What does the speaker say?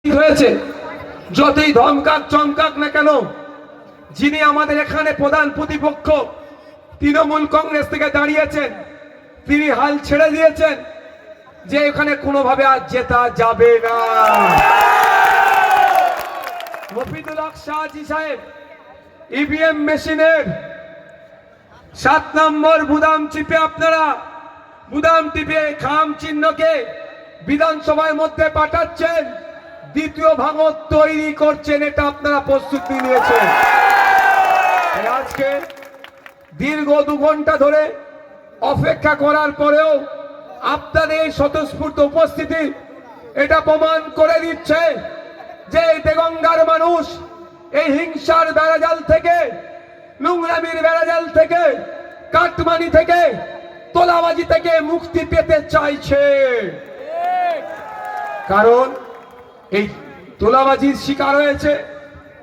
হয়েছে। যতই ধমকাক চমকাক না কেন, যিনি আমাদের এখানে প্রধান প্রতিপক্ষ তৃণমূল কংগ্রেস থেকে দাঁড়িয়েছেন, তিনি হাল ছেড়ে দিয়েছেন যে এখানে কোনোভাবে আর জেতা যাবে না। মফিদুল হক শাহজি সাহেব ইভিএম মেশিনের 7 নম্বর বুদাম চিপে আপনারা বুদাম টিপে খাম চিহ্নকে বিধানসভার মধ্যে পাঠাচ্ছেন, দ্বিতীয় ভাঙন তৈরি করছেন, এটা আপনারা প্রস্তুতি নিয়েছেন। আজকে দীর্ঘ 2 ঘন্টা ধরে অপেক্ষা করার পরেও আপনাদের এই স্বতঃস্ফূর্ত উপস্থিতি এটা প্রমাণ করে দিচ্ছে যে দেগঙ্গার মানুষ এই হিংসার বেড়াজাল থেকে, নোংরামির বেড়াজাল থেকে, কাটমানি থেকে, তোলাবাজি থেকে মুক্তি পেতে চাইছে। কারণ এই তোলাবাজির শিকার হয়েছে